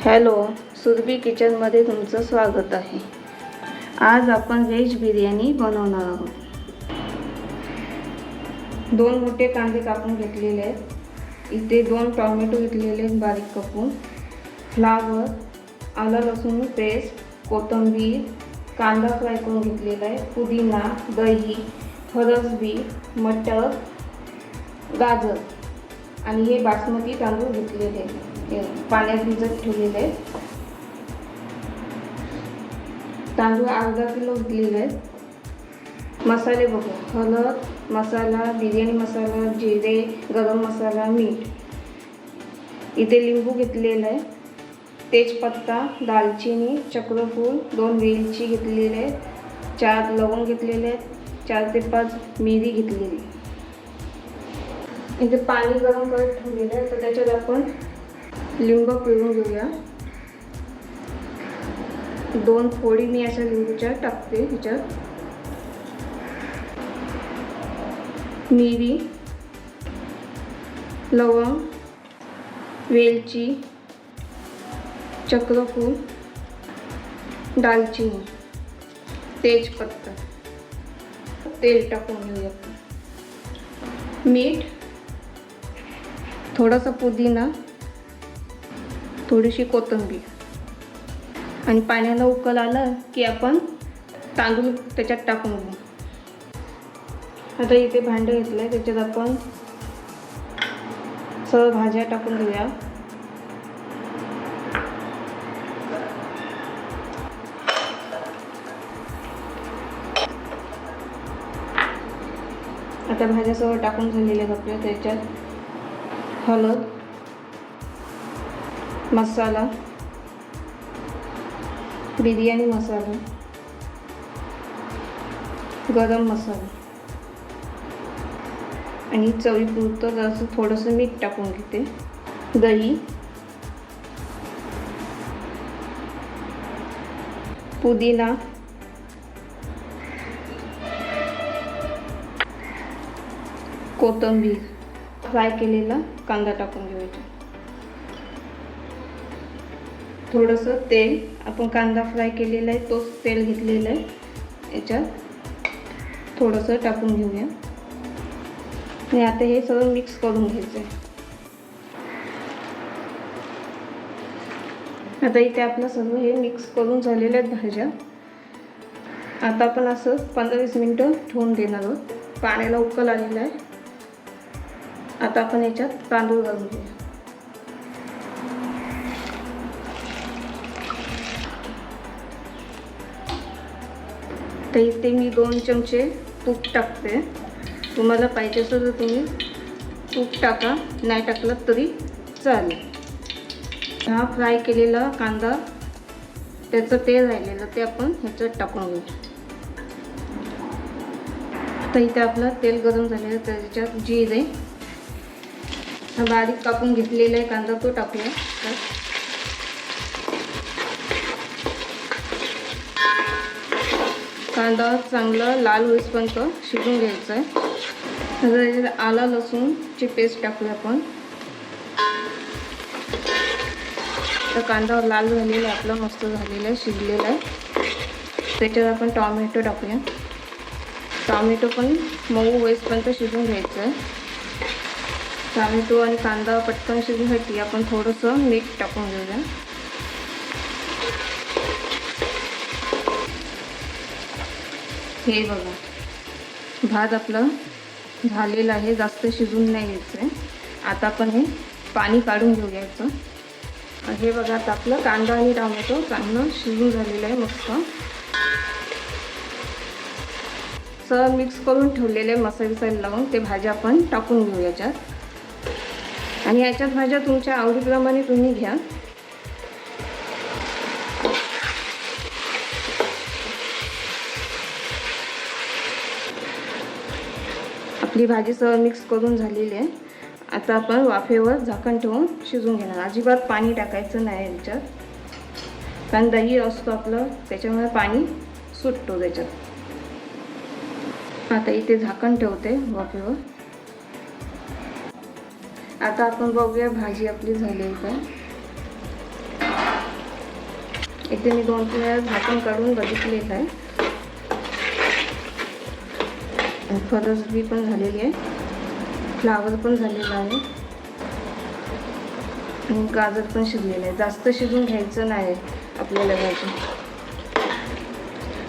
Hello, Surabhi किचनमध्ये तुमचं स्वागत आहे। आज आपण व्हेज बिर्याणी बनवणार आहोत। 2 मोठे कांदे कापून घेतलेले आहेत। इथे 2 टोमॅटो घेतलेले आहेत बारीक कापून, फ्लावर, आलं लसूण पेस्ट, कोथिंबीर, कांदा फ्राय करून घेतलेला आहे, पुदिना, दही, फरसबी, मटर, गाजर आणि हे बासमती तांदूळ घेतलेले आहेत। पाण्यात भिजत ठेवलेले आहेत। तांदूळ अर्धा किलो घेतलेले आहेत। मसाले बघू, हळद मसाला, बिर्याणी मसाला, जिरे, गरम मसाला, मीठ। इथे लिंबू घेतलेला आहे, तेजपत्ता, दालचिनी, चक्रफूल, 2 वेलची घेतलेले आहेत, 4 लवंग घेतलेले आहेत, 4 ते 5 मिरी घेतलेली। इथे पाणी गरम करत ठेवलेलं आहे, तर त्याच्यात आपण लिंबू पिळून घेऊया। 2 फोडी मी अशा लिंबूच्या टाकते ह्याच्यात। मिरी, लवंग, वेलची, चक्रफूल, दालचिनी, तेजपत्ता, तेल टाकून घेऊया। मीठ, थोडासा पुदिना, थोडीशी कोथिंबीर आणि पाण्याला उकळ आलं की आपण तांदूळ त्याच्यात टाकून घेऊ। आता इथे भांडं घेतलं आहे, त्याच्यात आपण सर्व भाज्या टाकून घेऊया। आता भाज्या सर्व टाकून झालेल्या आहेत आपल्या। त्याच्यात हळद, मसाला, बिर्याणी मसाला, गरम मसाला आणि चवीपुरतं जरासं थोडंसं मीठ टाकून घेते। दही, पुदिना, कोथिंबीर, फ्राय केलेला कांदा टाकून घ्यायचा। थोडंसं तेल, आपण कांदा फ्राय केलेला आहे तोच तेल घेतलेलं आहे, याच्यात थोडंसं टाकून घेऊया आणि आता हे सगळं मिक्स करून घ्यायचं आहे। आता इथे आपलं सगळं हे मिक्स करून झालेले आहेत भाज्या। आता आपण असं 15-20 मिनिटं ठेवून देणार आहोत। पाण्याला उकळ आलेलं आहे। आता आपण याच्यात तांदूळ घालून घेऊया। तर इथे मी 2 चमचे तूप टाकते। तुम्हाला पाहिजे असेल तर तुम्ही तूप टाका, नाही टाकलं तरी चालेल। हा फ्राय केलेला कांदा, त्याचं तेल राहिलेलं ते आपण ह्याच्यात टाकून घेऊ। तर इथे आपलं तेल गरम झालेलं, त्याच्यात जिरे, बारीक कापून घेतलेला आहे कांदा तो टाकूया। कांदा चांगला लाल होईपर्यंत शिजून घ्यायचा आहे। आता आलं लसूणची पेस्ट टाकूया आपण। तर कांदा लाल झालेला आहे आपला, मस्त झालेला आहे, शिजलेला आहे। त्याच्यात आपण टोमॅटो टाकूया। टोमॅटो पण मऊ होईपर्यंत शिजून घ्यायचं आहे। टोमॅटो आणि कांदा पटकन शिजण्यासाठी आपण थोडंसं मीठ टाकून घेऊया। हे बघा, भात आपलं झालेलं आहे, जास्त शिजून नाही घ्यायचं आहे। आता आपण हे पाणी काढून घेऊयाचं। हे बघा, आता आपलं कांदा आणि टोमॅटो चांगलं शिजून झालेलं आहे मस्त। सर्व मिक्स करून ठेवलेले मसाले लावून ते भाज्या आपण टाकून घेऊ याच्यात। आणि याच्यात भाज्या तुमच्या आवडीप्रमाणे तुम्ही घ्या। आपली भाजी सर्व मिक्स करून झालेली आहे। आता आपण वाफेवर झाकण ठेवून शिजून घेणार। अजिबात पाणी टाकायचं नाही याच्यात, कारण दही असतो आपलं, त्याच्यामुळे पाणी सुटतो त्याच्यात। आता इथे झाकण ठेवते वाफेवर। आता आपण बघूया भाजी आपली झाली आहे का। इथे मी 2 वेळा झाकण काढून बघितलेलं आहे. फरसबी पण झालेली आहे, फ्लावर पण झालेला आहे आणि गाजर पण शिजलेलं आहे. जास्त शिजून घ्यायचं नाही आपल्याला भाजी,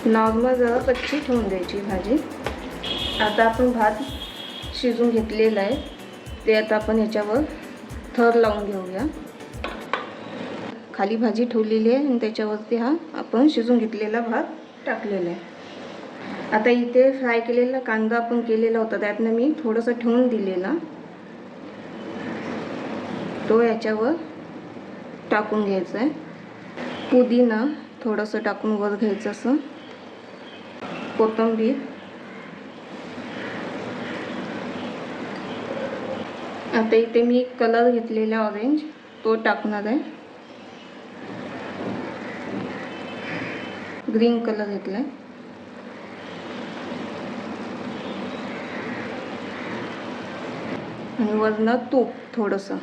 नॉर्मल जरा कच्ची ठेवून द्यायची भाजी. आता आपण भात शिजून घेतलेला आहे ते आता आपण ह्याच्यावर थर लावून घेऊया. खाली भाजी ठेवलेली आहे आणि त्याच्यावरती हा आपण शिजून घेतलेला भात टाकलेला आहे. आता इथे फ्राय केलेला कांदा आपण केलेला होता, त्यातनं मी थोडंसं ठेवून दिलेला, तो याच्यावर टाकून घ्यायचा आहे. पुदिना थोडंसं टाकून वर घ्यायचं, असं कोथिंबीर. आता इथे मी कलर घेतलेला ऑरेंज, तो टाकणार आहे. ग्रीन कलर घेतला आहे आणि वरनं तूप थोडंसं.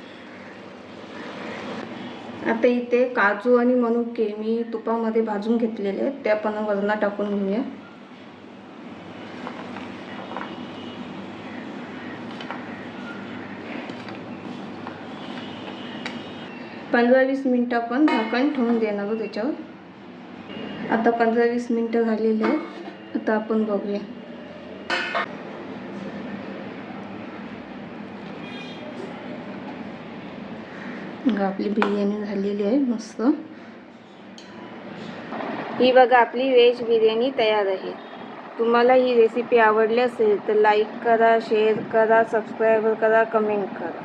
आता इथे काजू आणि मनुके मी तुपामध्ये भाजून घेतलेले आहेत, ते आपण वरनं टाकून घेऊया. पंधरा 20 मिनटं आपण झाकण ठेवून देणार आहोत त्याच्यावर. आता 15-20 मिनटं झालेली आहेत. आता आपण बघूया. आपली बिर्याणी झालेली आहे मस्त. ही बघा आपली व्हेज बिर्याणी तयार आहे. तुम्हाला ही रेसिपी आवडली असेल तर लाईक करा, शेअर करा, सबस्क्राईब करा, कमेंट करा.